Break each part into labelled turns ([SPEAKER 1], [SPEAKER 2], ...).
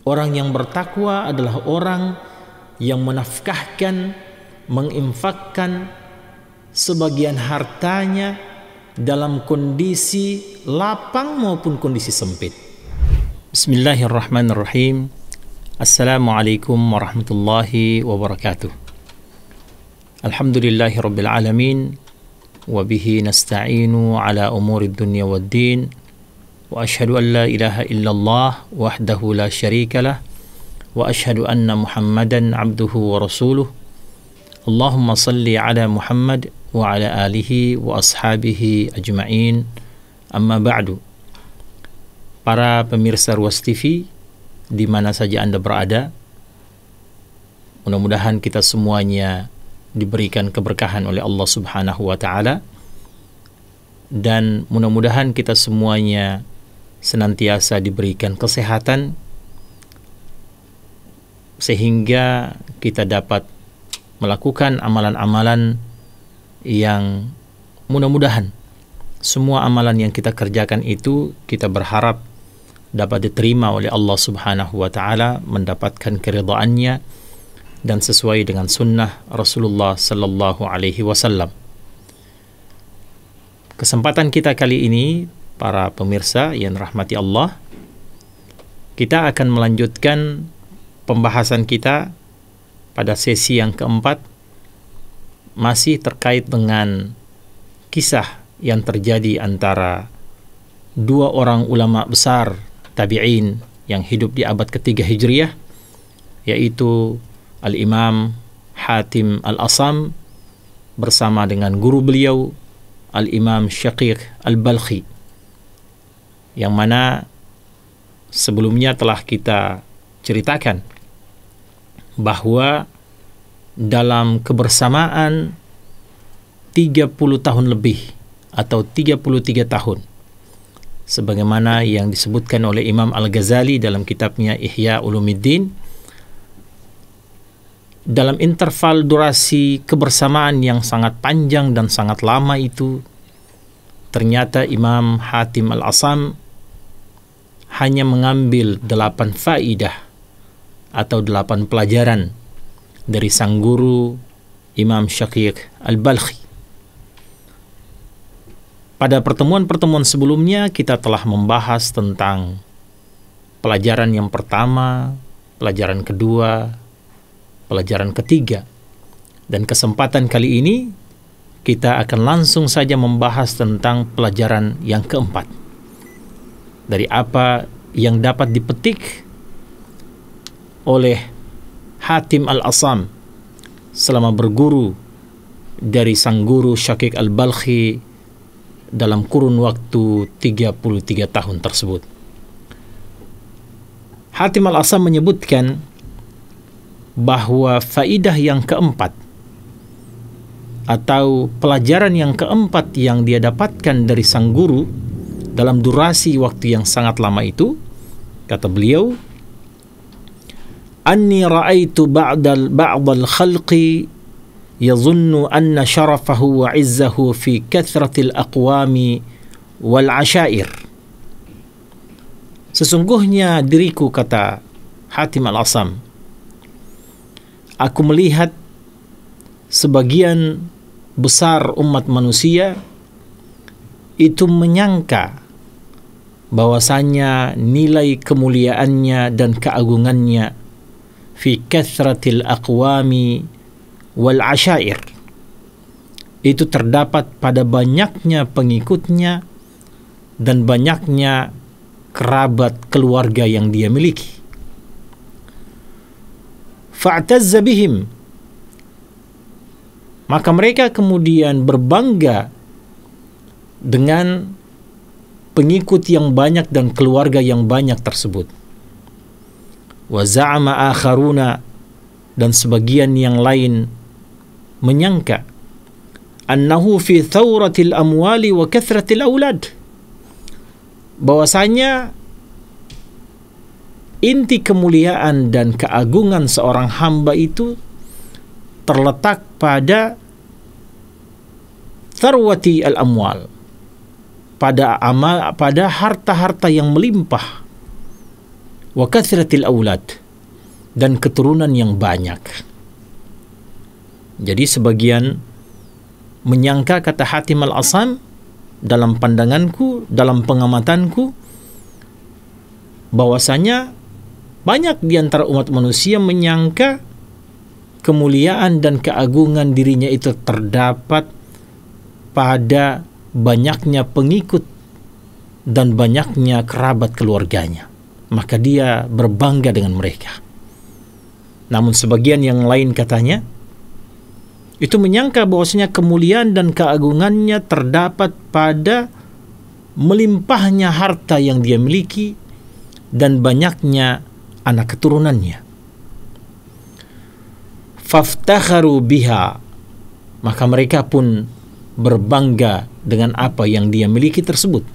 [SPEAKER 1] Orang yang bertakwa adalah orang yang menafkahkan, menginfakkan sebagian hartanya dalam kondisi lapang maupun kondisi sempit. Bismillahirrahmanirrahim. Assalamualaikum warahmatullahi wabarakatuh. Alhamdulillahi rabbil alamin, wa bihi nasta'inu ala umuri dunya waddin. Wa ashhadu an la ilaha illallah wahdahu la syarika lah, wa ashhadu anna Muhammadan abduhu wa rasuluh. Allahumma salli ala Muhammad wa ala alihi wa ashabihi ajma'in. Amma ba'du. Para pemirsa Ruas TV di mana saja Anda berada, mudah-mudahan kita semuanya diberikan keberkahan oleh Allah Subhanahu wa taala, dan mudah-mudahan kita semuanya senantiasa diberikan kesehatan sehingga kita dapat melakukan amalan-amalan yang mudah-mudahan semua amalan yang kita kerjakan itu kita berharap dapat diterima oleh Allah Subhanahu wa taala, mendapatkan keridhaannya dan sesuai dengan sunnah Rasulullah sallallahu alaihi wasallam. Kesempatan kita kali ini, para pemirsa yang rahmati Allah, kita akan melanjutkan pembahasan kita pada sesi yang keempat, masih terkait dengan kisah yang terjadi antara dua orang ulama besar tabi'in yang hidup di abad ketiga Hijriah, yaitu Al-Imam Hatim Al-Asam bersama dengan guru beliau Al-Imam Syaqiq Al-Balkhi, yang mana sebelumnya telah kita ceritakan bahwa dalam kebersamaan 30 tahun lebih atau 33 tahun, sebagaimana yang disebutkan oleh Imam Al-Ghazali dalam kitabnya Ihya Ulumuddin, dalam interval durasi kebersamaan yang sangat panjang dan sangat lama itu, ternyata Imam Hatim Al-Asam hanya mengambil 8 faidah atau 8 pelajaran dari sang guru Imam Syaqiq Al-Balkhi. Pada pertemuan-pertemuan sebelumnya kita telah membahas tentang pelajaran yang pertama, pelajaran kedua, pelajaran ketiga, dan kesempatan kali ini kita akan langsung saja membahas tentang pelajaran yang keempat. Dari apa yang dapat dipetik oleh Hatim Al-Asam selama berguru dari sang guru Syaqiq Al-Balkhi dalam kurun waktu 33 tahun tersebut. Hatim Al-Asam menyebutkan bahwa faidah yang keempat atau pelajaran yang keempat yang dia dapatkan dari sang guru dalam durasi waktu yang sangat lama itu, kata beliau, anni ra'aitu ba'dal khalqi yadhunnu anna syarafahu wa izzahu fi kathratil aqwami wal asyair. Sesungguhnya diriku, kata Hatim Al-Asam, aku melihat sebagian besar umat manusia itu menyangka bahwasanya nilai kemuliaannya dan keagungannya fi kathratil aqwami wal asyair itu terdapat pada banyaknya pengikutnya dan banyaknya kerabat keluarga yang dia miliki. Fa'tazza bihim, maka mereka kemudian berbangga dengan pengikut yang banyak dan keluarga yang banyak tersebut. Wa za'ama akharuna, dan sebagian yang lain menyangka annahu fi thawratil amwali wa kathratil aulad, bahwasanya inti kemuliaan dan keagungan seorang hamba itu terletak pada tharwati al-amwal, pada harta-harta yang melimpah, wa kathratil aulad, dan keturunan yang banyak. Jadi sebagian menyangka, kata Hatim al-Asam, dalam pandanganku, dalam pengamatanku, bahwasanya banyak di antara umat manusia menyangka kemuliaan dan keagungan dirinya itu terdapat pada banyaknya pengikut dan banyaknya kerabat keluarganya, maka dia berbangga dengan mereka. Namun sebagian yang lain katanya itu menyangka bahwasanya kemuliaan dan keagungannya terdapat pada melimpahnya harta yang dia miliki dan banyaknya anak keturunannya. Faftakharu biha, maka mereka pun berbangga dengan apa yang dia miliki tersebut.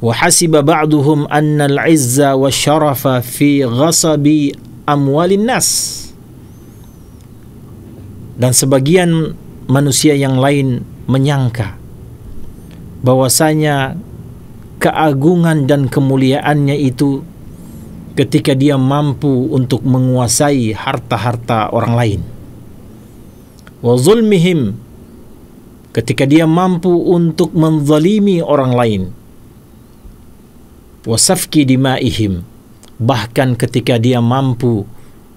[SPEAKER 1] Wa hasiba ba'duhum anna al-'izza wa syarafa fi ghasabi amwalin nas. Dan sebagian manusia yang lain menyangka bahwasanya keagungan dan kemuliaannya itu ketika dia mampu untuk menguasai harta-harta orang lain. Wa zulmihim, ketika dia mampu untuk menzalimi orang lain. Wa safki dimaihim, bahkan ketika dia mampu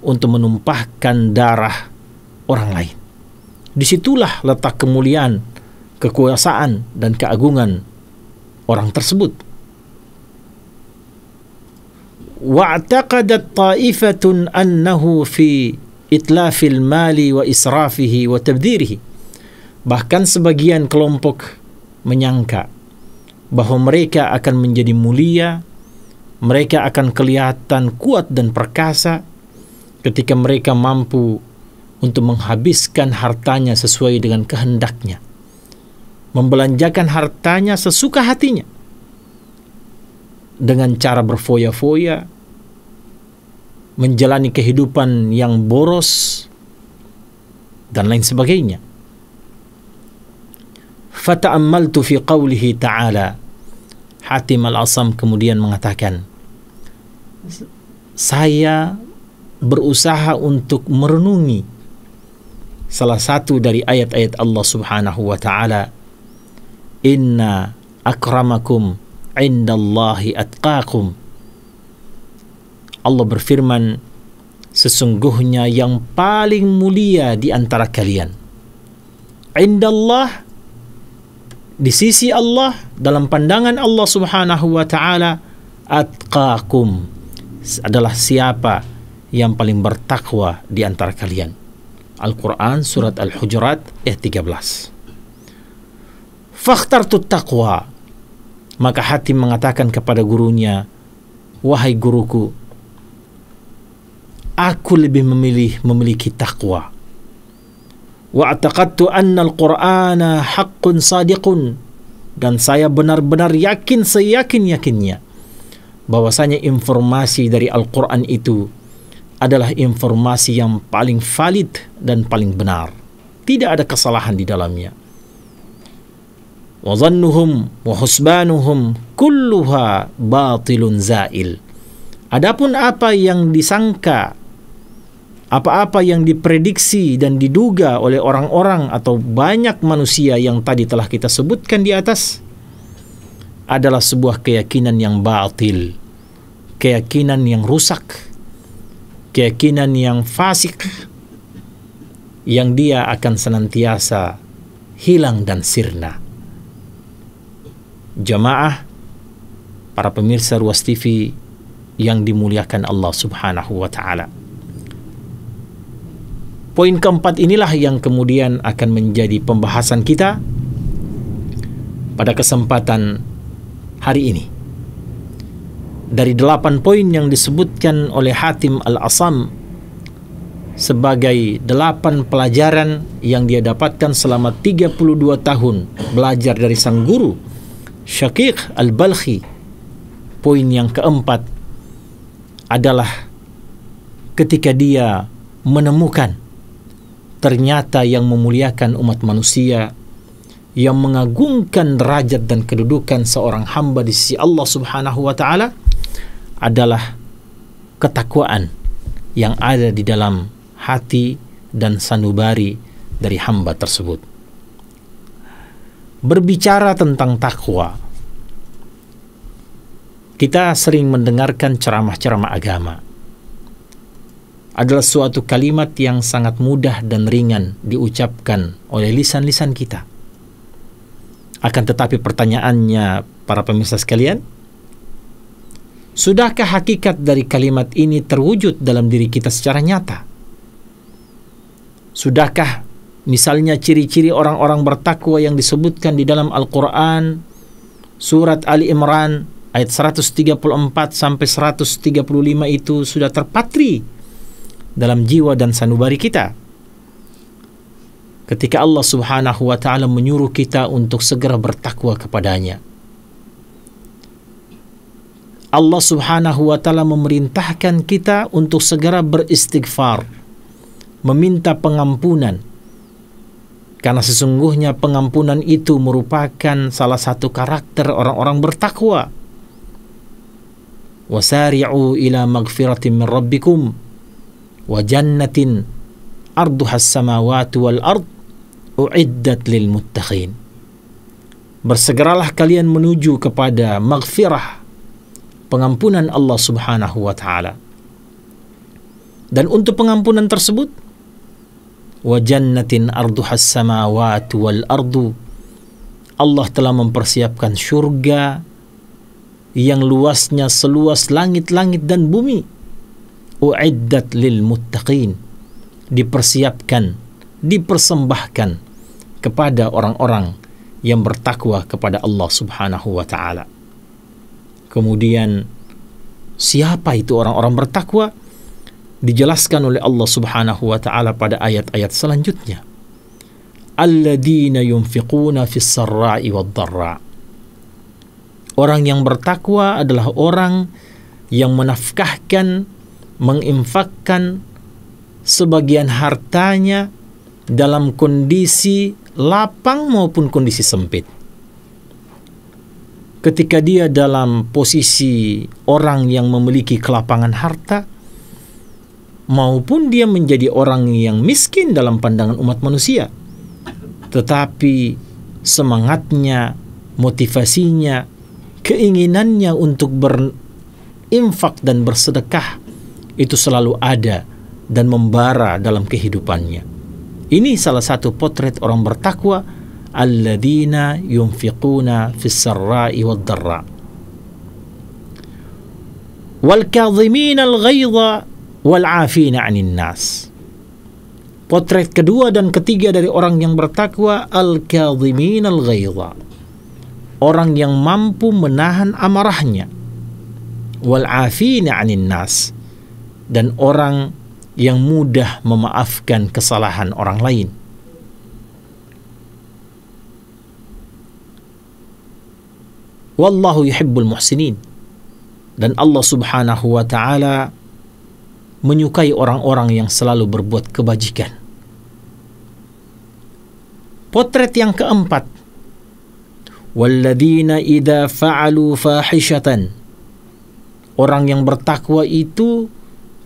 [SPEAKER 1] untuk menumpahkan darah orang lain. Disitulah letak kemuliaan, kekuasaan, dan keagungan orang tersebut. Wa'taqadat ta'ifatun annahu fi itlafil mali wa israfihi wa tabdirihi. Bahkan sebagian kelompok menyangka bahwa mereka akan menjadi mulia, mereka akan kelihatan kuat dan perkasa ketika mereka mampu untuk menghabiskan hartanya sesuai dengan kehendaknya, membelanjakan hartanya sesuka hatinya, dengan cara berfoya-foya, menjalani kehidupan yang boros, dan lain sebagainya. Fata'ammaltu fi qawlihi ta'ala, Hatim al-Asam kemudian mengatakan, saya berusaha untuk merenungi salah satu dari ayat-ayat Allah Subhanahu wa ta'ala, inna akramakum indallahi atqakum. Allah berfirman, sesungguhnya yang paling mulia di antara kalian, indallah, di sisi Allah, dalam pandangan Allah Subhanahu wa ta'ala, atqakum, adalah siapa yang paling bertakwa di antara kalian. Al-Quran surat Al-Hujurat ayat 13. Fakhtartu taqwa, maka Hatim mengatakan kepada gurunya, wahai guruku, aku lebih memilih memiliki takwa. Wa ataqadtu anna al-Qur'ana haqqun sadiqun, dan saya benar-benar yakin seyakin-yakinnya bahwasanya informasi dari Al-Quran itu adalah informasi yang paling valid dan paling benar, tidak ada kesalahan di dalamnya. Wa dhannuhum wa husbanuhum kulluha batilun zail. Adapun apa yang disangka, apa-apa yang diprediksi dan diduga oleh orang-orang atau banyak manusia yang tadi telah kita sebutkan di atas, adalah sebuah keyakinan yang batil, keyakinan yang rusak, keyakinan yang fasik, yang dia akan senantiasa hilang dan sirna. Jamaah, para pemirsa Ruas TV yang dimuliakan Allah Subhanahu wa ta'ala, poin keempat inilah yang kemudian akan menjadi pembahasan kita pada kesempatan hari ini. Dari 8 poin yang disebutkan oleh Hatim al-Asam sebagai 8 pelajaran yang dia dapatkan selama 32 tahun belajar dari sang guru Syaqiq al-Balkhi, poin yang keempat adalah ketika dia menemukan ternyata yang memuliakan umat manusia, yang mengagungkan derajat dan kedudukan seorang hamba di sisi Allah Subhanahu wa ta'ala adalah ketakwaan yang ada di dalam hati dan sanubari dari hamba tersebut. Berbicara tentang takwa, kita sering mendengarkan ceramah-ceramah agama. Adalah suatu kalimat yang sangat mudah dan ringan diucapkan oleh lisan-lisan kita. Akan tetapi pertanyaannya, para pemirsa sekalian, sudahkah hakikat dari kalimat ini terwujud dalam diri kita secara nyata? Sudahkah misalnya ciri-ciri orang-orang bertakwa yang disebutkan di dalam Al-Quran, surat Ali Imran, ayat 134 sampai 135 itu sudah terpatri dalam jiwa dan sanubari kita? Ketika Allah Subhanahu wa ta'ala menyuruh kita untuk segera bertakwa kepadanya, Allah Subhanahu wa ta'ala memerintahkan kita untuk segera beristighfar, meminta pengampunan, karena sesungguhnya pengampunan itu merupakan salah satu karakter orang-orang bertakwa. Wasari'u ila magfiratin min rabbikum wa jannatin arduhas samawati wal ard uiddat lil muttaqin. Bersegeralah kalian menuju kepada maghfirah, pengampunan Allah Subhanahu wa ta'ala. Dan untuk pengampunan tersebut, wa jannatin arduhas samawati wal ardu, Allah telah mempersiapkan surga yang luasnya seluas langit-langit dan bumi. Uiddat lil muttaqin, dipersiapkan, dipersembahkan kepada orang-orang yang bertakwa kepada Allah Subhanahu wa ta'ala. Kemudian siapa itu orang-orang bertakwa? Dijelaskan oleh Allah Subhanahu wa ta'ala pada ayat-ayat selanjutnya. Alladzina yunfiquna fis sarra'i wad dharra. Orang yang bertakwa adalah orang yang menafkahkan, menginfakkan sebagian hartanya dalam kondisi lapang maupun kondisi sempit. Ketika dia dalam posisi orang yang memiliki kelapangan harta, maupun dia menjadi orang yang miskin dalam pandangan umat manusia, tetapi semangatnya, motivasinya, keinginannya untuk berinfak dan bersedekah itu selalu ada dan membara dalam kehidupannya. Ini salah satu potret orang bertakwa, alladzina yunfiquna fis sarra'i wad dharra wal kadhimina al ghaidha wal 'afina 'anil nas. Potret kedua dan ketiga dari orang yang bertakwa, al kadhimina al ghaidha, orang yang mampu menahan amarahnya, wal 'afina 'anil nas, dan orang yang mudah memaafkan kesalahan orang lain. Wallahu yuhibbul muhsinin, dan Allah Subhanahu wa ta'ala menyukai orang-orang yang selalu berbuat kebajikan. Potret yang keempat, walladzina idza fa'alu fahishatan. Orang yang bertakwa itu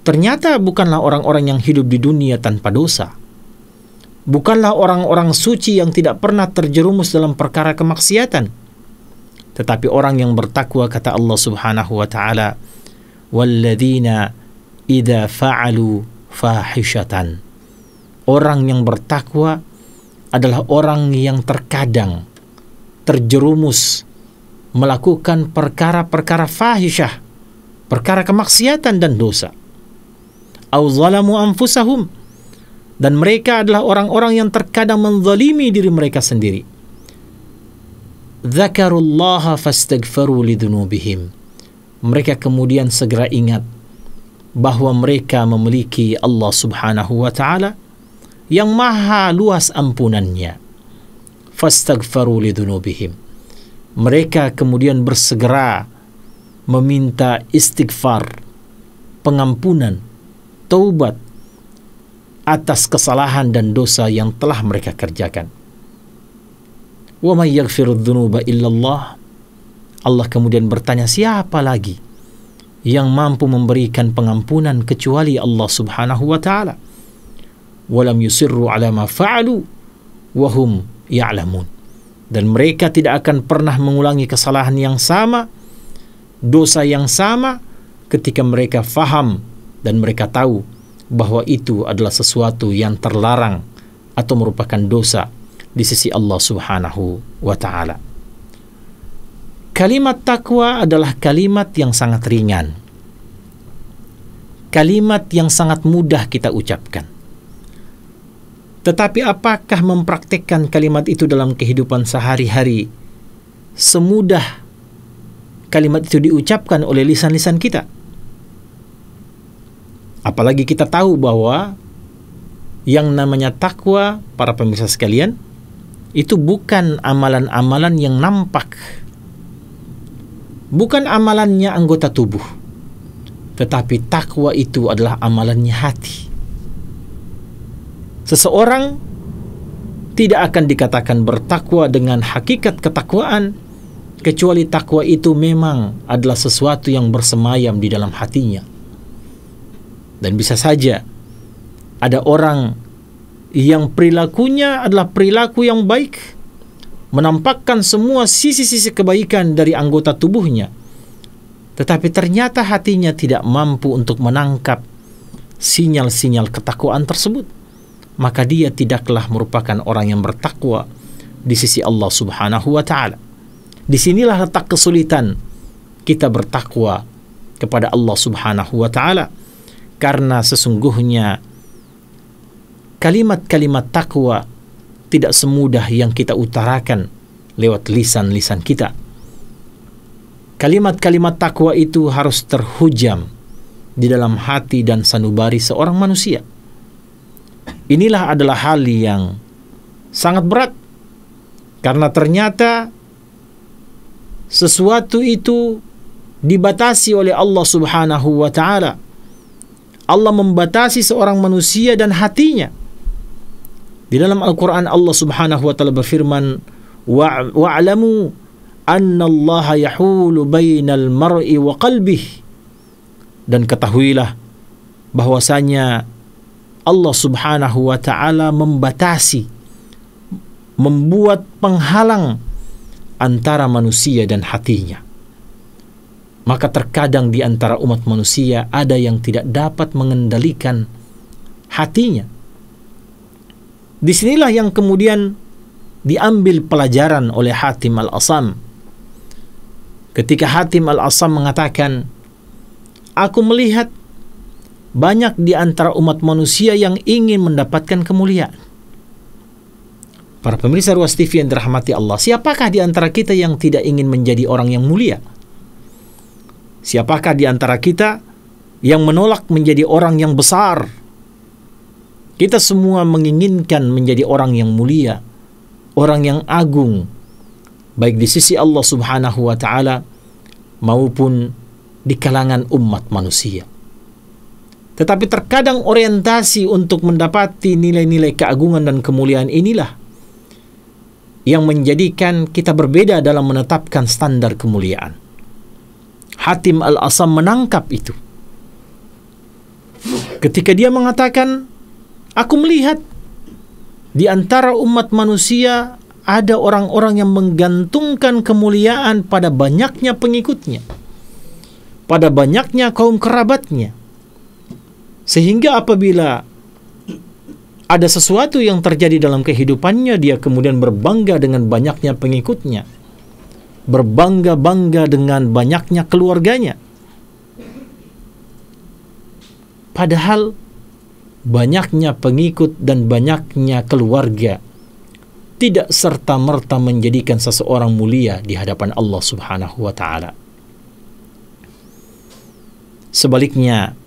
[SPEAKER 1] ternyata bukanlah orang-orang yang hidup di dunia tanpa dosa. Bukanlah orang-orang suci yang tidak pernah terjerumus dalam perkara kemaksiatan. Tetapi orang yang bertakwa, kata Allah Subhanahu wa ta'ala, walladzina idza fa'alu fahishatan. Orang yang bertakwa adalah orang yang terkadang terjerumus melakukan perkara-perkara fahisyah, perkara kemaksiatan dan dosa. Au zalamu anfusahum, dan mereka adalah orang-orang yang terkadang menzalimi diri mereka sendiri. Dzakarullaha fastaghfaru lidzunubihim. Mereka kemudian segera ingat bahwa mereka memiliki Allah Subhanahu wa ta'ala yang maha luas ampunannya. Fastaghfaru lidzunubihim. Mereka kemudian bersegera meminta istighfar, pengampunan, taubat atas kesalahan dan dosa yang telah mereka kerjakan. Wa may yaghfiru dzunuba illallah. Allah kemudian bertanya, siapa lagi yang mampu memberikan pengampunan kecuali Allah Subhanahu wa taala. Walam yusirru ala ma fa'alu wa hum ya'lamun. Dan mereka tidak akan pernah mengulangi kesalahan yang sama, dosa yang sama, ketika mereka faham dan mereka tahu bahwa itu adalah sesuatu yang terlarang atau merupakan dosa di sisi Allah Subhanahu wa taala. Kalimat takwa adalah kalimat yang sangat ringan. Kalimat yang sangat mudah kita ucapkan. Tetapi apakah mempraktikkan kalimat itu dalam kehidupan sehari-hari semudah kalimat itu diucapkan oleh lisan-lisan kita? Apalagi kita tahu bahwa yang namanya takwa, para pemirsa sekalian, itu bukan amalan-amalan yang nampak. Bukan amalannya anggota tubuh, tetapi takwa itu adalah amalannya hati. Seseorang tidak akan dikatakan bertakwa dengan hakikat ketakwaan kecuali takwa itu memang adalah sesuatu yang bersemayam di dalam hatinya. Dan bisa saja ada orang yang perilakunya adalah perilaku yang baik, menampakkan semua sisi-sisi kebaikan dari anggota tubuhnya, tetapi ternyata hatinya tidak mampu untuk menangkap sinyal-sinyal ketakwaan tersebut. Maka dia tidaklah merupakan orang yang bertakwa di sisi Allah Subhanahu wa taala. Disinilah letak kesulitan kita bertakwa kepada Allah Subhanahu wa taala, karena sesungguhnya kalimat-kalimat takwa tidak semudah yang kita utarakan lewat lisan-lisan kita. Kalimat-kalimat takwa itu harus terhujam di dalam hati dan sanubari seorang manusia. Inilah adalah hal yang sangat berat, karena ternyata sesuatu itu dibatasi oleh Allah Subhanahu wa taala. Allah membatasi seorang manusia dan hatinya. Di dalam Al-Quran Allah Subhanahu wa taala berfirman, wa'lamu anna Allah yahulu bainal mar'i wa qalbih. Dan ketahuilah bahwasanya Allah Subhanahu wa taala membatasi, membuat penghalang antara manusia dan hatinya. Maka terkadang di antara umat manusia ada yang tidak dapat mengendalikan hatinya. Disinilah yang kemudian diambil pelajaran oleh Hatim Al-Asam. Ketika Hatim Al-Asam mengatakan, aku melihat banyak di antara umat manusia yang ingin mendapatkan kemuliaan. Para pemirsa Ruas TV yang dirahmati Allah, siapakah di antara kita yang tidak ingin menjadi orang yang mulia? Siapakah di antara kita yang menolak menjadi orang yang besar? Kita semua menginginkan menjadi orang yang mulia, orang yang agung, baik di sisi Allah Subhanahu wa taala maupun di kalangan umat manusia. Tetapi terkadang orientasi untuk mendapati nilai-nilai keagungan dan kemuliaan inilah yang menjadikan kita berbeda dalam menetapkan standar kemuliaan. Hatim Al-Asam menangkap itu. Ketika dia mengatakan, aku melihat di antara umat manusia ada orang-orang yang menggantungkan kemuliaan pada banyaknya pengikutnya, pada banyaknya kaum kerabatnya. Sehingga apabila ada sesuatu yang terjadi dalam kehidupannya, dia kemudian berbangga dengan banyaknya pengikutnya, berbangga-bangga dengan banyaknya keluarganya. Padahal banyaknya pengikut dan banyaknya keluarga tidak serta-merta menjadikan seseorang mulia di hadapan Allah Subhanahu wa taala. Sebaliknya,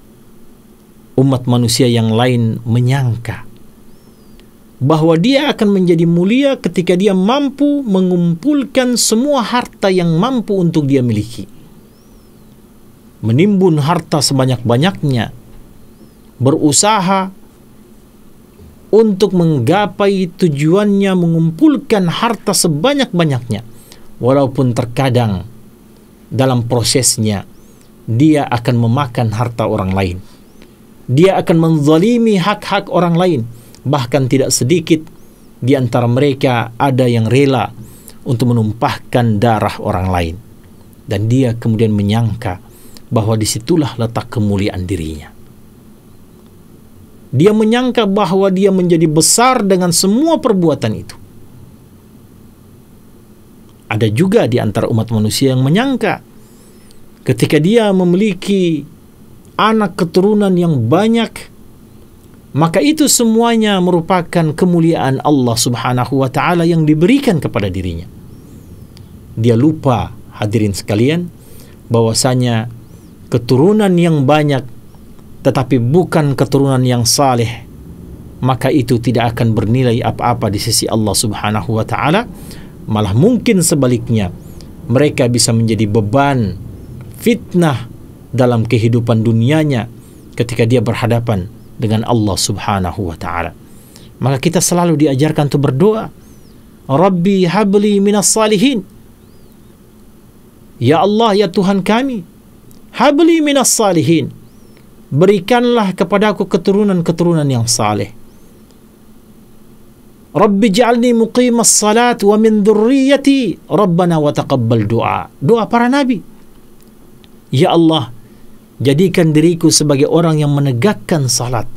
[SPEAKER 1] umat manusia yang lain menyangka bahwa dia akan menjadi mulia ketika dia mampu mengumpulkan semua harta yang mampu untuk dia miliki, menimbun harta sebanyak-banyaknya, berusaha untuk menggapai tujuannya mengumpulkan harta sebanyak-banyaknya, walaupun terkadang dalam prosesnya dia akan memakan harta orang lain. Dia akan menzalimi hak-hak orang lain. Bahkan tidak sedikit di antara mereka ada yang rela untuk menumpahkan darah orang lain. Dan dia kemudian menyangka bahwa disitulah letak kemuliaan dirinya. Dia menyangka bahwa dia menjadi besar dengan semua perbuatan itu. Ada juga di antara umat manusia yang menyangka ketika dia memiliki anak keturunan yang banyak, maka itu semuanya merupakan kemuliaan Allah Subhanahu wa ta'ala yang diberikan kepada dirinya. Dia lupa, hadirin sekalian, bahwasanya keturunan yang banyak tetapi bukan keturunan yang saleh, maka itu tidak akan bernilai apa-apa di sisi Allah Subhanahu wa ta'ala. Malah mungkin sebaliknya, mereka bisa menjadi beban, fitnah dalam kehidupan dunianya ketika dia berhadapan dengan Allah Subhanahu wa ta'ala. Maka kita selalu diajarkan untuk berdoa, Rabbi habli minas salihin. Ya Allah, ya Tuhan kami, habli minas salihin, berikanlah kepadaku keturunan-keturunan yang saleh. Rabbi ja'alni muqimas salat wa min dhurriyyati Rabbana wa taqabbal du'a. Doa para nabi. Ya Allah, jadikan diriku sebagai orang yang menegakkan salat,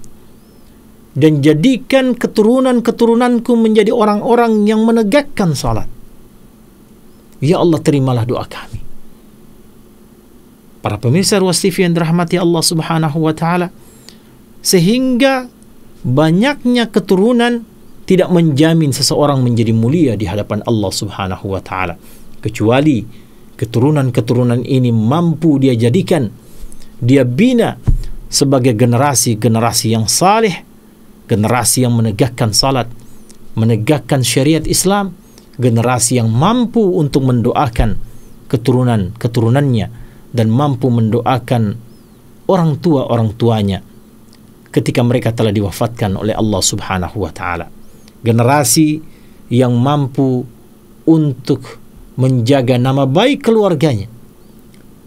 [SPEAKER 1] dan jadikan keturunan-keturunanku menjadi orang-orang yang menegakkan salat. Ya Allah, terimalah doa kami. Para pemirsa Ruas TV yang dirahmati Allah Subhanahu wa ta'ala, sehingga banyaknya keturunan tidak menjamin seseorang menjadi mulia di hadapan Allah Subhanahu wa ta'ala, kecuali keturunan-keturunan ini mampu dia jadikan, dia bina sebagai generasi-generasi yang saleh, generasi yang menegakkan salat, menegakkan syariat Islam, generasi yang mampu untuk mendoakan keturunan-keturunannya dan mampu mendoakan orang tuanya ketika mereka telah diwafatkan oleh Allah Subhanahu wa ta'ala. Generasi yang mampu untuk menjaga nama baik keluarganya,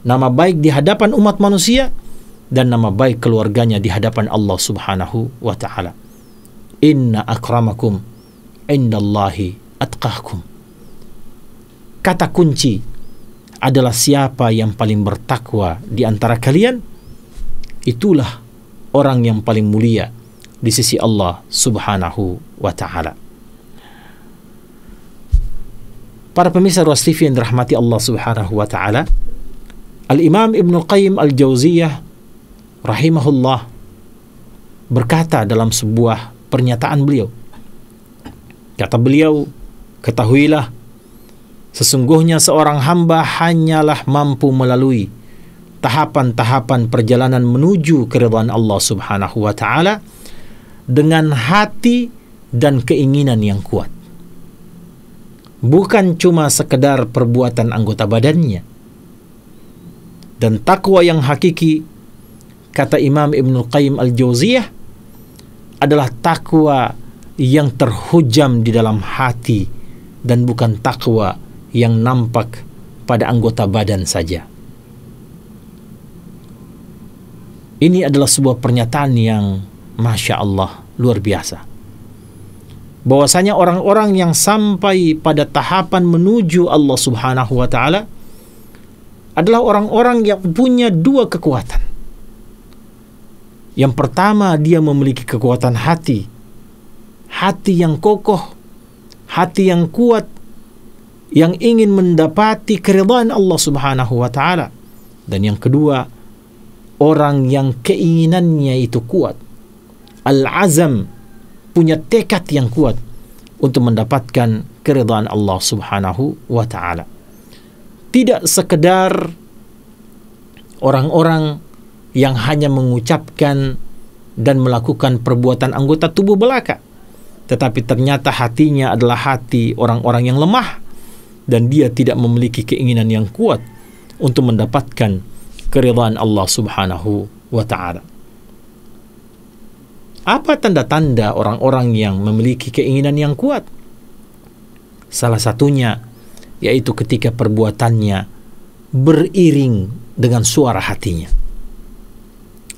[SPEAKER 1] nama baik di hadapan umat manusia, dan nama baik keluarganya di hadapan Allah Subhanahu wa ta'ala. Inna akramakum indallahi atqakum. Kata kunci adalah siapa yang paling bertakwa di antara kalian, itulah orang yang paling mulia di sisi Allah Subhanahu wa ta'ala. Para pemirsa Ruas TV yang dirahmati Allah Subhanahu wa ta'ala, Al-Imam Ibnu Qayyim Al-Jauziyah rahimahullah berkata dalam sebuah pernyataan beliau, kata beliau, ketahuilah, sesungguhnya seorang hamba hanyalah mampu melalui tahapan-tahapan perjalanan menuju keridhaan Allah Subhanahu wa ta'ala dengan hati dan keinginan yang kuat, bukan cuma sekedar perbuatan anggota badannya. Dan takwa yang hakiki, kata Imam Ibnu Qayyim Al-Jauziyah, adalah takwa yang terhujam di dalam hati dan bukan takwa yang nampak pada anggota badan saja. Ini adalah sebuah pernyataan yang Masya Allah, luar biasa. Bahwasanya orang-orang yang sampai pada tahapan menuju Allah Subhanahu wa ta'ala adalah orang-orang yang punya dua kekuatan. Yang pertama, dia memiliki kekuatan hati. Hati yang kokoh, hati yang kuat, yang ingin mendapati keridhaan Allah Subhanahu wa ta'ala. Dan yang kedua, orang yang keinginannya itu kuat, al-azam, punya tekad yang kuat untuk mendapatkan keridhaan Allah Subhanahu wa ta'ala. Tidak sekedar orang-orang yang hanya mengucapkan dan melakukan perbuatan anggota tubuh belaka, tetapi ternyata hatinya adalah hati orang-orang yang lemah dan dia tidak memiliki keinginan yang kuat untuk mendapatkan keridhaan Allah Subhanahu wa ta'ala. Apa tanda-tanda orang-orang yang memiliki keinginan yang kuat? Salah satunya yaitu ketika perbuatannya beriring dengan suara hatinya.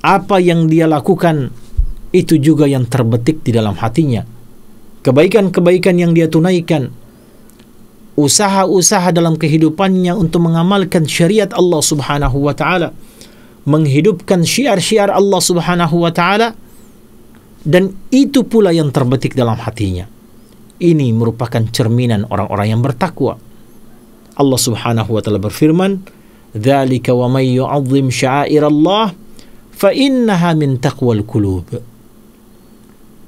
[SPEAKER 1] Apa yang dia lakukan itu juga yang terbetik di dalam hatinya. Kebaikan-kebaikan yang dia tunaikan, usaha-usaha dalam kehidupannya untuk mengamalkan syariat Allah Subhanahu wa taala, menghidupkan syiar-syiar Allah Subhanahu wa taala, dan itu pula yang terbetik dalam hatinya. Ini merupakan cerminan orang-orang yang bertakwa. Allah Subhanahu wa taala berfirman, "Dzalika wa may yu'azzim sya'airallah fa innaha min taqwal qulub."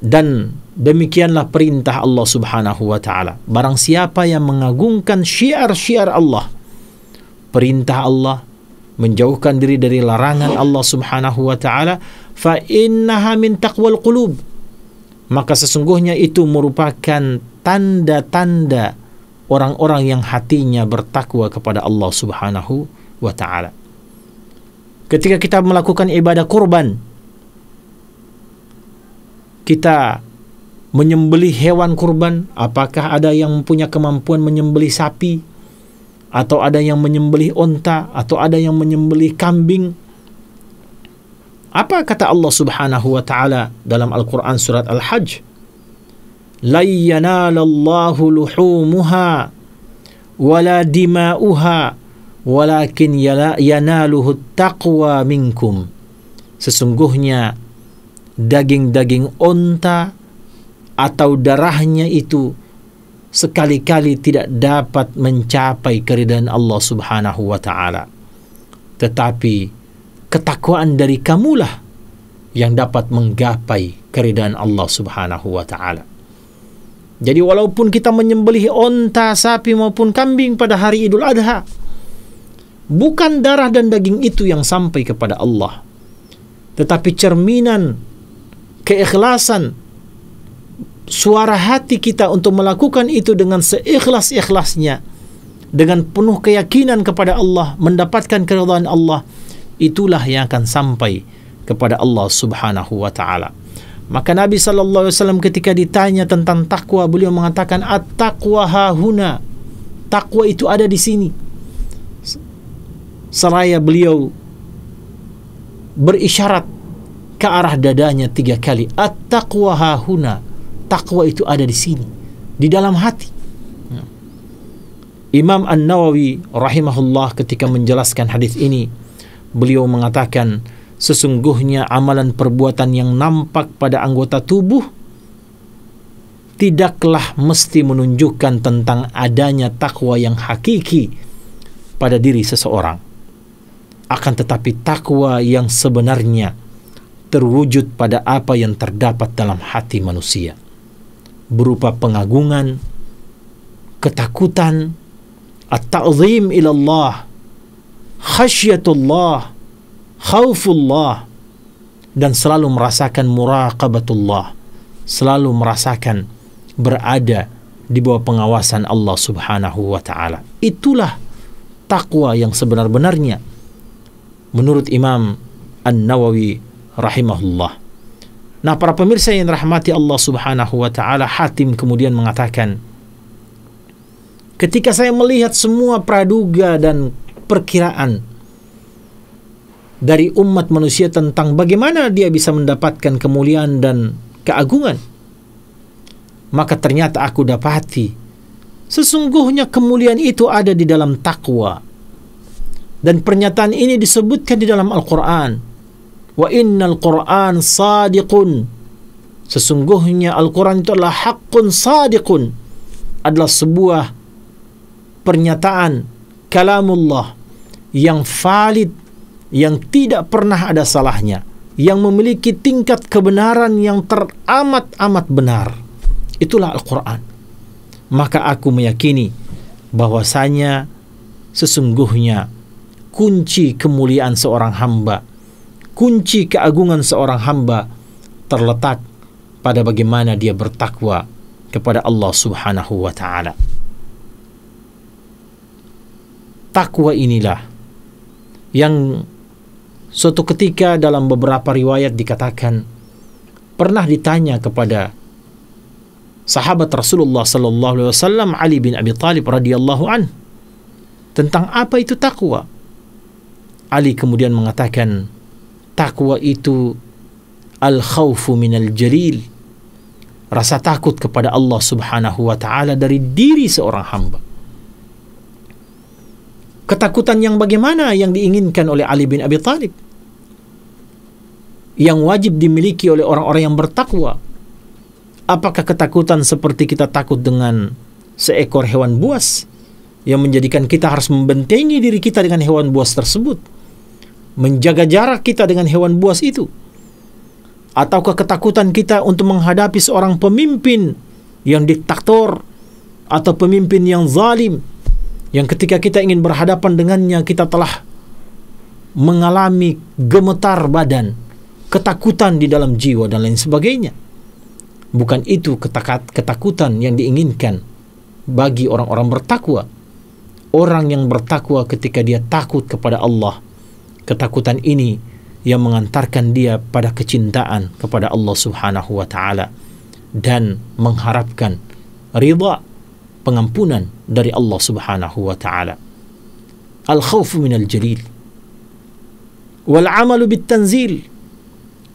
[SPEAKER 1] Dan demikianlah perintah Allah Subhanahu wa taala. Barang siapa yang mengagungkan syiar-syiar Allah, perintah Allah, menjauhkan diri dari larangan Allah Subhanahu wa taala, fa innaha min taqwal qulub, maka sesungguhnya itu merupakan tanda-tanda orang-orang yang hatinya bertakwa kepada Allah Subhanahu wa taala. Ketika kita melakukan ibadah kurban, kita menyembelih hewan kurban, apakah ada yang punya kemampuan menyembelih sapi, atau ada yang menyembelih onta, atau ada yang menyembelih kambing? Apa kata Allah Subhanahu wa taala dalam Al-Quran surat Al-Hajj? "La yanalallahu luhumuha wala dima'uha walakin yanaluhu taqwa minkum." Sesungguhnya daging-daging onta atau darahnya itu sekali-kali tidak dapat mencapai keridhaan Allah Subhanahu wa taala, tetapi ketakwaan dari kamulah yang dapat menggapai keridhaan Allah Subhanahu wa taala. Jadi walaupun kita menyembelih onta, sapi maupun kambing pada hari Idul Adha, bukan darah dan daging itu yang sampai kepada Allah, tetapi cerminan keikhlasan suara hati kita untuk melakukan itu dengan seikhlas-ikhlasnya, dengan penuh keyakinan kepada Allah, mendapatkan keridhaan Allah, itulah yang akan sampai kepada Allah Subhanahu wa taala. Maka Nabi sallallahu alaihi wasallam ketika ditanya tentang takwa, beliau mengatakan, "At-taqwa hahuna." Takwa itu ada di sini. Seraya beliau berisyarat ke arah dadanya 3 kali. At-taqwa hahuna. Takwa itu ada di sini, di dalam hati. Imam An-Nawawi rahimahullah ketika menjelaskan hadis ini, beliau mengatakan, sesungguhnya amalan perbuatan yang nampak pada anggota tubuh tidaklah mesti menunjukkan tentang adanya takwa yang hakiki pada diri seseorang. Akan tetapi takwa yang sebenarnya terwujud pada apa yang terdapat dalam hati manusia, berupa pengagungan, ketakutan, at-ta'zim ilallah, khasyatullah, khaufullah, dan selalu merasakan muraqabatullah, selalu merasakan berada di bawah pengawasan Allah Subhanahu wa taala. Itulah takwa yang sebenar-benarnya menurut Imam An-Nawawi rahimahullah. Nah, para pemirsa yang rahmati Allah Subhanahu wa taala, Hatim kemudian mengatakan, ketika saya melihat semua praduga dan perkiraan dari umat manusia tentang bagaimana dia bisa mendapatkan kemuliaan dan keagungan, maka ternyata aku dapati sesungguhnya kemuliaan itu ada di dalam takwa. Dan pernyataan ini disebutkan di dalam Al-Quran. Wa innal Qur'an sadiqun. Sesungguhnya Al-Quran itu adalah haqqun sadiqun, adalah sebuah pernyataan kalamullah yang valid, yang tidak pernah ada salahnya, yang memiliki tingkat kebenaran yang teramat-amat benar. Itulah Al-Quran. Maka aku meyakini bahwasanya sesungguhnya kunci kemuliaan seorang hamba, kunci keagungan seorang hamba terletak pada bagaimana dia bertakwa kepada Allah Subhanahu wa taala. Takwa inilah yang suatu ketika dalam beberapa riwayat dikatakan pernah ditanya kepada sahabat Rasulullah sallallahu alaihi wasallam Ali bin Abi Thalib radhiyallahu an tentang apa itu takwa. Ali kemudian mengatakan, takwa itu al-khawfu minal jalil, rasa takut kepada Allah subhanahu wa ta'ala dari diri seorang hamba. Ketakutan yang bagaimana yang diinginkan oleh Ali bin Abi Thalib, yang wajib dimiliki oleh orang-orang yang bertakwa? Apakah ketakutan seperti kita takut dengan seekor hewan buas yang menjadikan kita harus membentengi diri kita dengan hewan buas tersebut, menjaga jarak kita dengan hewan buas itu? Ataukah ketakutan kita untuk menghadapi seorang pemimpin yang diktator atau pemimpin yang zalim, yang ketika kita ingin berhadapan dengannya kita telah mengalami gemetar badan, ketakutan di dalam jiwa dan lain sebagainya? Bukan itu ketakutan yang diinginkan bagi orang-orang bertakwa. Orang yang bertakwa ketika dia takut kepada Allah, ketakutan ini yang mengantarkan dia pada kecintaan kepada Allah subhanahu wa ta'ala dan mengharapkan ridha, pengampunan dari Allah subhanahu wa ta'ala. Al-khawfu minal jalil wal amalu bit tanzil.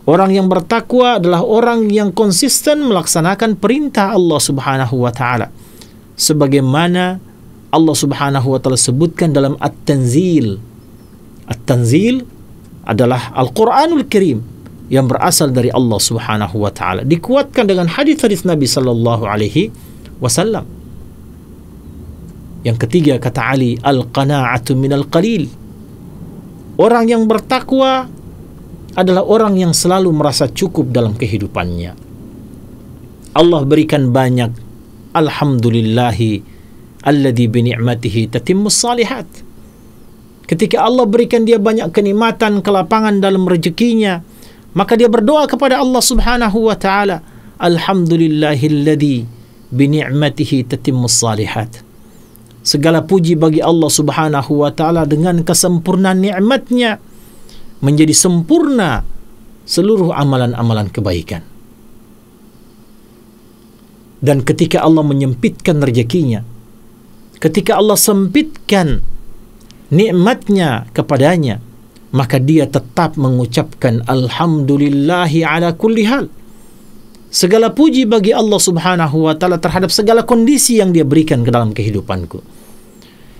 [SPEAKER 1] Orang yang bertakwa adalah orang yang konsisten melaksanakan perintah Allah subhanahu wa ta'ala sebagaimana Allah subhanahu wa ta'ala sebutkan dalam At-Tanzil. At-Tanzil adalah Al-Quranul Karim yang berasal dari Allah subhanahu wa ta'ala, dikuatkan dengan hadis-hadis Nabi sallallahu alaihi wasallam. Yang ketiga, kata Ali, al-qana'atu minal qalil. Orang yang bertakwa adalah orang yang selalu merasa cukup dalam kehidupannya. Allah berikan banyak, alhamdulillahi alladzi bi ni'matihi tatimmus salihat. Ketika Allah berikan dia banyak kenikmatan, kelapangan dalam rezekinya, maka dia berdoa kepada Allah subhanahu wa ta'ala, alhamdulillahilladzi bi ni'matihi tatimmus salihat. Segala puji bagi Allah subhanahu wa ta'ala, dengan kesempurnaan nikmatnya menjadi sempurna seluruh amalan-amalan kebaikan. Dan ketika Allah menyempitkan rezekinya, ketika Allah sempitkan nikmatnya kepadanya, maka dia tetap mengucapkan alhamdulillahi ala kulli hal. Segala puji bagi Allah subhanahu wa ta'ala terhadap segala kondisi yang dia berikan ke dalam kehidupanku.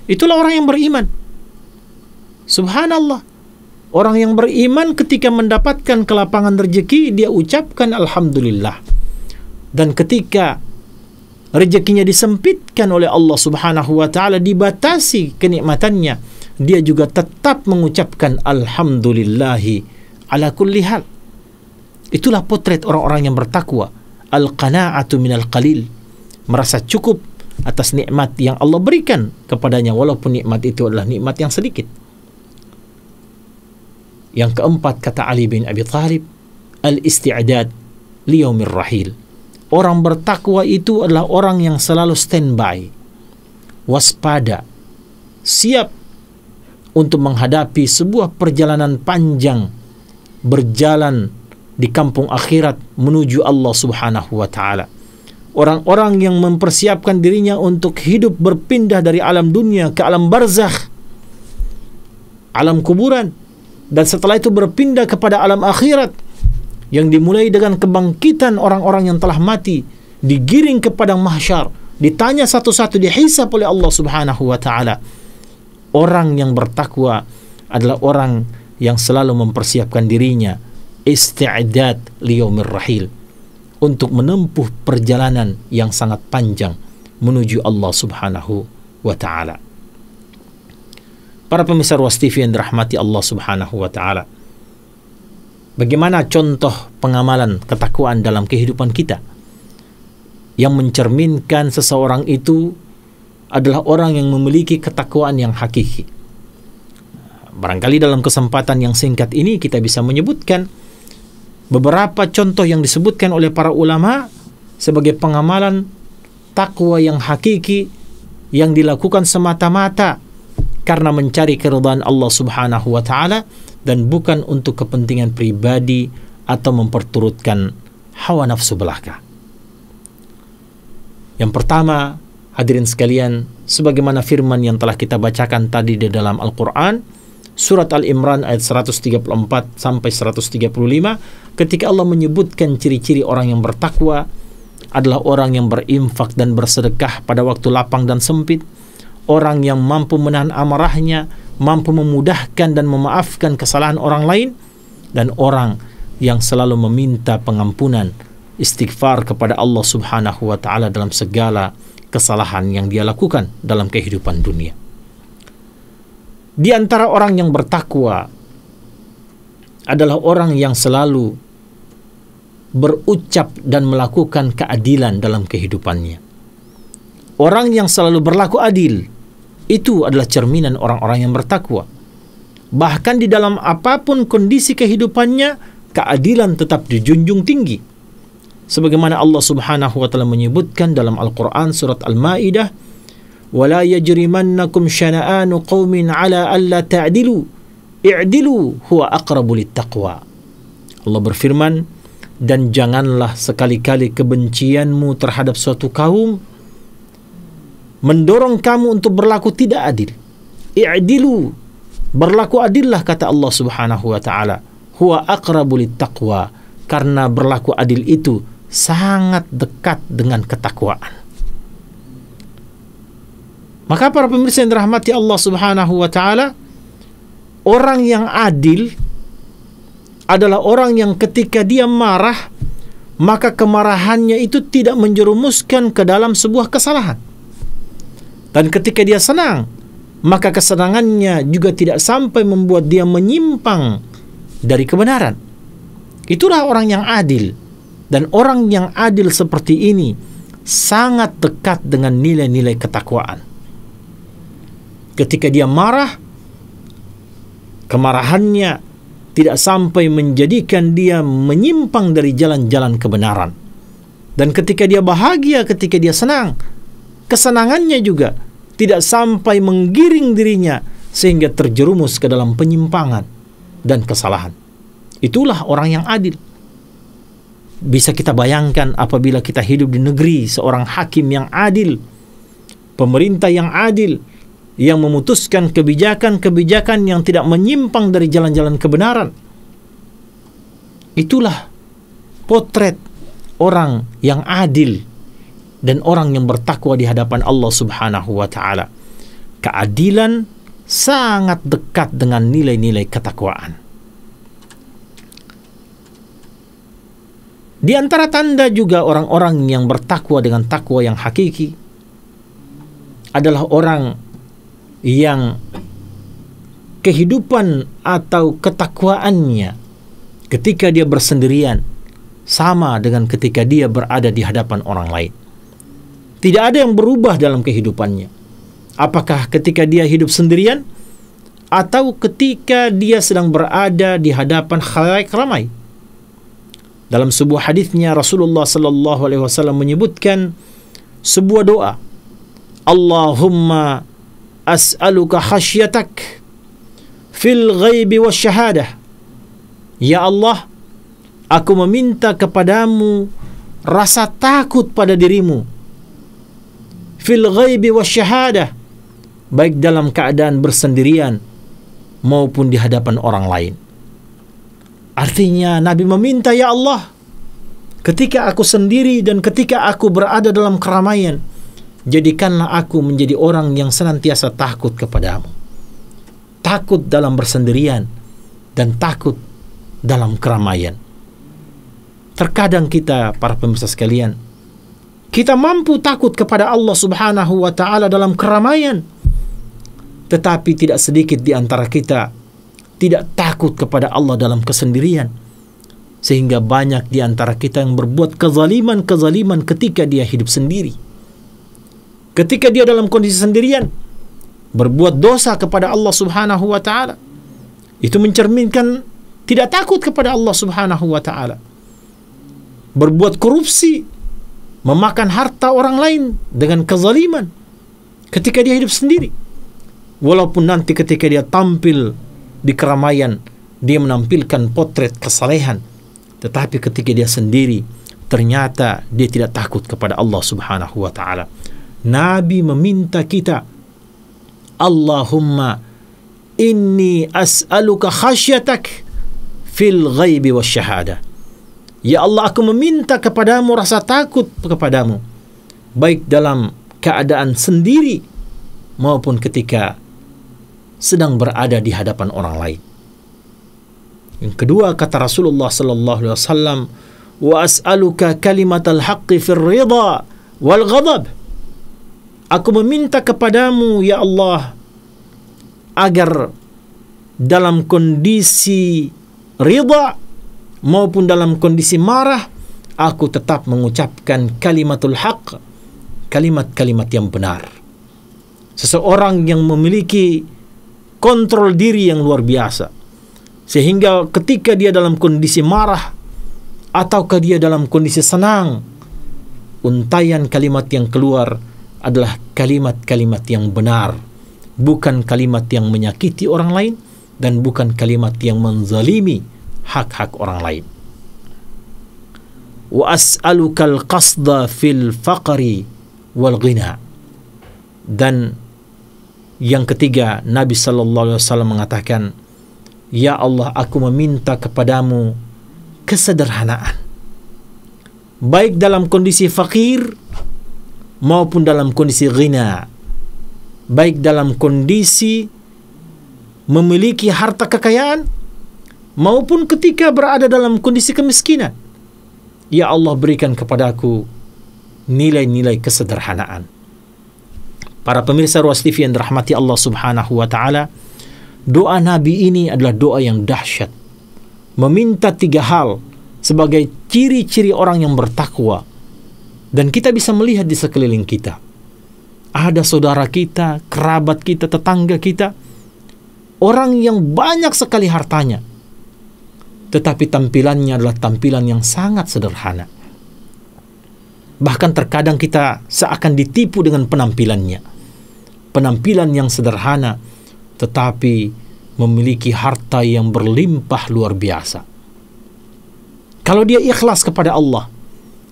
[SPEAKER 1] Itulah orang yang beriman. Subhanallah. Orang yang beriman ketika mendapatkan kelapangan rezeki, dia ucapkan alhamdulillah. Dan ketika rezekinya disempitkan oleh Allah subhanahu wa ta'ala, dibatasi kenikmatannya, dia juga tetap mengucapkan alhamdulillahi ala kulli hal. Itulah potret orang-orang yang bertakwa. Al-qana'atu minal qalil, merasa cukup atas nikmat yang Allah berikan kepadanya, walaupun nikmat itu adalah nikmat yang sedikit. Yang keempat, kata Ali bin Abi Thalib, al-isti'dad liyaumir rahil. Orang bertakwa itu adalah orang yang selalu standby, waspada, siap untuk menghadapi sebuah perjalanan panjang, berjalan di kampung akhirat menuju Allah subhanahu wa ta'ala. Orang-orang yang mempersiapkan dirinya untuk hidup berpindah dari alam dunia ke alam barzakh, alam kuburan, dan setelah itu berpindah kepada alam akhirat yang dimulai dengan kebangkitan orang-orang yang telah mati, digiring ke padang mahsyar, ditanya satu-satu, dihisab oleh Allah subhanahu wa ta'ala. Orang yang bertakwa adalah orang yang selalu mempersiapkan dirinya, isti'dad liyaumir rahil, untuk menempuh perjalanan yang sangat panjang menuju Allah subhanahu wa ta'ala. Para pemirsa Ruas TV yang dirahmati Allah subhanahu wa ta'ala, bagaimana contoh pengamalan ketakwaan dalam kehidupan kita yang mencerminkan seseorang itu adalah orang yang memiliki ketakwaan yang hakiki? Barangkali dalam kesempatan yang singkat ini kita bisa menyebutkan beberapa contoh yang disebutkan oleh para ulama sebagai pengamalan takwa yang hakiki, yang dilakukan semata-mata karena mencari keridhaan Allah subhanahu wa ta'ala dan bukan untuk kepentingan pribadi atau memperturutkan hawa nafsu belaka. Yang pertama, hadirin sekalian, sebagaimana firman yang telah kita bacakan tadi di dalam Al-Quran, surat Al-Imran ayat 134 sampai 135, ketika Allah menyebutkan ciri-ciri orang yang bertakwa adalah orang yang berinfak dan bersedekah pada waktu lapang dan sempit, orang yang mampu menahan amarahnya, mampu memudahkan dan memaafkan kesalahan orang lain, dan orang yang selalu meminta pengampunan, istighfar kepada Allah Subhanahu wa ta'ala dalam segala kesalahan yang dia lakukan dalam kehidupan dunia. Di antara orang yang bertakwa adalah orang yang selalu berucap dan melakukan keadilan dalam kehidupannya. Orang yang selalu berlaku adil, itu adalah cerminan orang-orang yang bertakwa. Bahkan di dalam apapun kondisi kehidupannya, keadilan tetap dijunjung tinggi. Sebagaimana Allah Subhanahu wa ta'ala menyebutkan dalam Al-Quran surat Al-Ma'idah, وَلَا يَجْرِمَنَّكُمْ شَنَآنُ قَوْمٍ عَلَىٰ أَلَّا تَعْدِلُوا اِعْدِلُوا هُوَ أَقْرَبُ لِلتَّقْوَى. Allah berfirman, dan janganlah sekali-kali kebencianmu terhadap suatu kaum mendorong kamu untuk berlaku tidak adil. I'dilu, berlaku adillah, kata Allah Subhanahu wa ta'ala. Huwa aqrabu littaqwa, karena berlaku adil itu sangat dekat dengan ketakwaan. Maka para pemirsa yang dirahmati Allah Subhanahu wa ta'ala, orang yang adil adalah orang yang ketika dia marah, maka kemarahannya itu tidak menjerumuskan ke dalam sebuah kesalahan. Dan ketika dia senang, maka kesenangannya juga tidak sampai membuat dia menyimpang dari kebenaran. Itulah orang yang adil. Dan orang yang adil seperti ini sangat dekat dengan nilai-nilai ketakwaan. Ketika dia marah, kemarahannya tidak sampai menjadikan dia menyimpang dari jalan-jalan kebenaran. Dan ketika dia bahagia, ketika dia senang, kesenangannya juga tidak sampai menggiring dirinya sehingga terjerumus ke dalam penyimpangan dan kesalahan. Itulah orang yang adil. Bisa kita bayangkan apabila kita hidup di negeri seorang hakim yang adil, pemerintah yang adil, yang memutuskan kebijakan-kebijakan yang tidak menyimpang dari jalan-jalan kebenaran. Itulah potret orang yang adil dan orang yang bertakwa di hadapan Allah Subhanahu wa ta'ala. Keadilan sangat dekat dengan nilai-nilai ketakwaan. Di antara tanda juga orang-orang yang bertakwa dengan takwa yang hakiki adalah orang yang kehidupan atau ketakwaannya ketika dia bersendirian sama dengan ketika dia berada di hadapan orang lain. Tidak ada yang berubah dalam kehidupannya. Apakah ketika dia hidup sendirian atau ketika dia sedang berada di hadapan khalayak ramai. Dalam sebuah hadisnya Rasulullah sallallahu alaihi wasallam menyebutkan sebuah doa, Allahumma as'aluka khasyatak fil ghaibi wasyahadah. Ya Allah, aku meminta kepadamu rasa takut pada dirimu fil ghaibi wasyahadah, baik dalam keadaan bersendirian maupun di hadapan orang lain. Artinya Nabi meminta, ya Allah, ketika aku sendiri dan ketika aku berada dalam keramaian, jadikanlah aku menjadi orang yang senantiasa takut kepadamu. Takut dalam bersendirian dan takut dalam keramaian. Terkadang kita, para pemirsa sekalian, kita mampu takut kepada Allah Subhanahu wa ta'ala dalam keramaian, tetapi tidak sedikit di antara kita tidak takut kepada Allah dalam kesendirian, sehingga banyak di antara kita yang berbuat kezaliman-kezaliman ketika dia hidup sendiri. Ketika dia dalam kondisi sendirian, berbuat dosa kepada Allah Subhanahu wa ta'ala, itu mencerminkan tidak takut kepada Allah Subhanahu wa ta'ala. Berbuat korupsi, memakan harta orang lain dengan kezaliman ketika dia hidup sendiri, walaupun nanti ketika dia tampil di keramaian dia menampilkan potret kesalehan, tetapi ketika dia sendiri ternyata dia tidak takut kepada Allah Subhanahu wa ta'ala. Nabi meminta kita, Allahumma inni as'aluka khasyatak fil ghaibi wasyahadah. Ya Allah, aku meminta kepadamu rasa takut kepadamu, baik dalam keadaan sendiri maupun ketika sedang berada di hadapan orang lain. Yang kedua, kata Rasulullah sallallahu alaihi wasallam, wa as'aluka kalimatal haqqi fir ridha wal ghadab. Aku meminta kepadamu ya Allah agar dalam kondisi ridha maupun dalam kondisi marah aku tetap mengucapkan kalimatul haqq, kalimat-kalimat yang benar. Seseorang yang memiliki kontrol diri yang luar biasa, sehingga ketika dia dalam kondisi marah ataukah dia dalam kondisi senang, untayan kalimat yang keluar adalah kalimat-kalimat yang benar, bukan kalimat yang menyakiti orang lain dan bukan kalimat yang menzalimi hak-hak orang lain. Wa as'alukal qasda fil faqri wal ghina. Dan yang ketiga, Nabi sallallahu alaihi wasallam mengatakan, ya Allah, aku meminta kepadamu kesederhanaan, baik dalam kondisi fakir maupun dalam kondisi ghina, baik dalam kondisi memiliki harta kekayaan maupun ketika berada dalam kondisi kemiskinan. Ya Allah, berikan kepadaku nilai-nilai kesederhanaan. Para pemirsa Ruas TV yang dirahmati Allah Subhanahu wa taala, doa Nabi ini adalah doa yang dahsyat. Meminta 3 hal sebagai ciri-ciri orang yang bertakwa. Dan kita bisa melihat di sekeliling kita. Ada saudara kita, kerabat kita, tetangga kita, orang yang banyak sekali hartanya, tetapi tampilannya adalah tampilan yang sangat sederhana. Bahkan terkadang kita seakan ditipu dengan penampilannya. Penampilan yang sederhana, tetapi memiliki harta yang berlimpah luar biasa. Kalau dia ikhlas kepada Allah,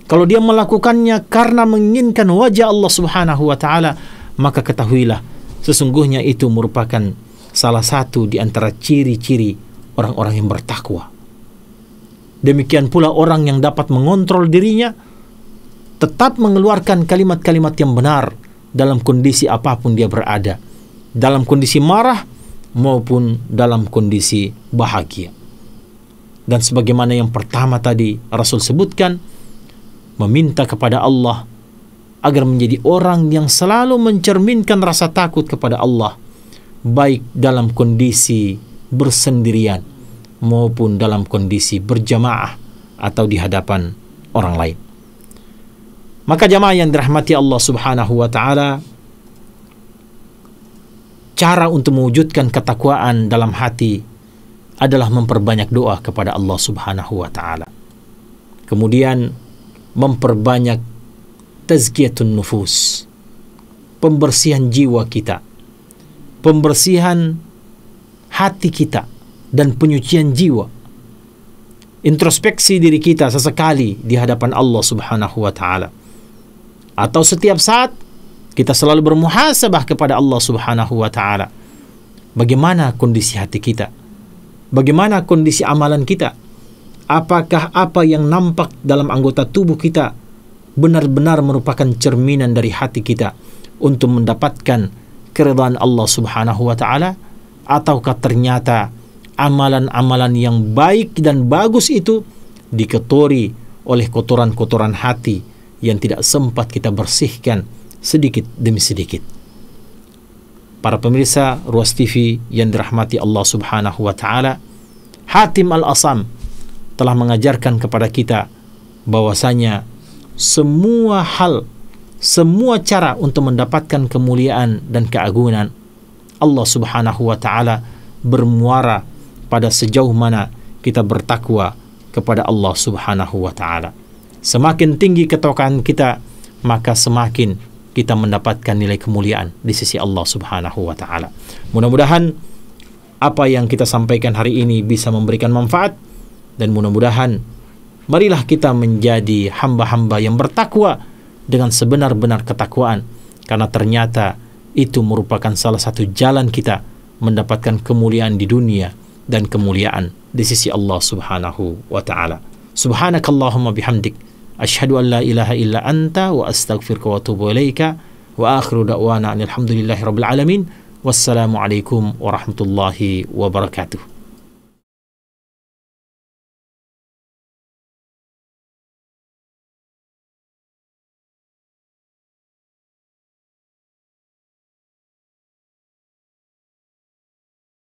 [SPEAKER 1] kalau dia melakukannya karena menginginkan wajah Allah Subhanahu wa taala, maka ketahuilah sesungguhnya itu merupakan salah satu di antara ciri-ciri orang-orang yang bertakwa. Demikian pula orang yang dapat mengontrol dirinya, tetap mengeluarkan kalimat-kalimat yang benar dalam kondisi apapun dia berada, dalam kondisi marah maupun dalam kondisi bahagia. Dan sebagaimana yang pertama tadi Rasul sebutkan, meminta kepada Allah agar menjadi orang yang selalu mencerminkan rasa takut kepada Allah, baik dalam kondisi bersendirian maupun dalam kondisi berjamaah atau di hadapan orang lain. Maka jamaah yang dirahmati Allah Subhanahu wa taala, cara untuk mewujudkan ketakwaan dalam hati adalah memperbanyak doa kepada Allah Subhanahu wa taala. Kemudian memperbanyak tazkiyatun nufus, pembersihan jiwa kita, pembersihan hati kita dan penyucian jiwa. Introspeksi diri kita sesekali di hadapan Allah Subhanahu wa taala. Atau setiap saat kita selalu bermuhasabah kepada Allah Subhanahu wa taala. Bagaimana kondisi hati kita? Bagaimana kondisi amalan kita? Apakah apa yang nampak dalam anggota tubuh kita benar-benar merupakan cerminan dari hati kita untuk mendapatkan keridhaan Allah Subhanahu wa taala, ataukah ternyata amalan-amalan yang baik dan bagus itu dikotori oleh kotoran-kotoran hati yang tidak sempat kita bersihkan sedikit demi sedikit. Para pemirsa Ruas TV yang dirahmati Allah Subhanahu wa taala, Hatim Al-Asam telah mengajarkan kepada kita bahwasanya semua hal, semua cara untuk mendapatkan kemuliaan dan keagungan Allah Subhanahu wa taala bermuara pada sejauh mana kita bertakwa kepada Allah Subhanahu wa taala. Semakin tinggi ketakwaan kita, maka semakin kita mendapatkan nilai kemuliaan di sisi Allah Subhanahu wa taala. Mudah-mudahan apa yang kita sampaikan hari ini bisa memberikan manfaat, dan mudah-mudahan marilah kita menjadi hamba-hamba yang bertakwa dengan sebenar-benar ketakwaan, karena ternyata itu merupakan salah satu jalan kita mendapatkan kemuliaan di dunia dan kemuliaan di sisi Allah Subhanahu wa taala. Subhanakallahumma bihamdik asyhadu an la ilaha illa anta wa astaghfiruka wa atubu ilaika wa akhiru da'wana alhamdulillahi rabbil alamin. Wassalamualaikum warahmatullahi wabarakatuh.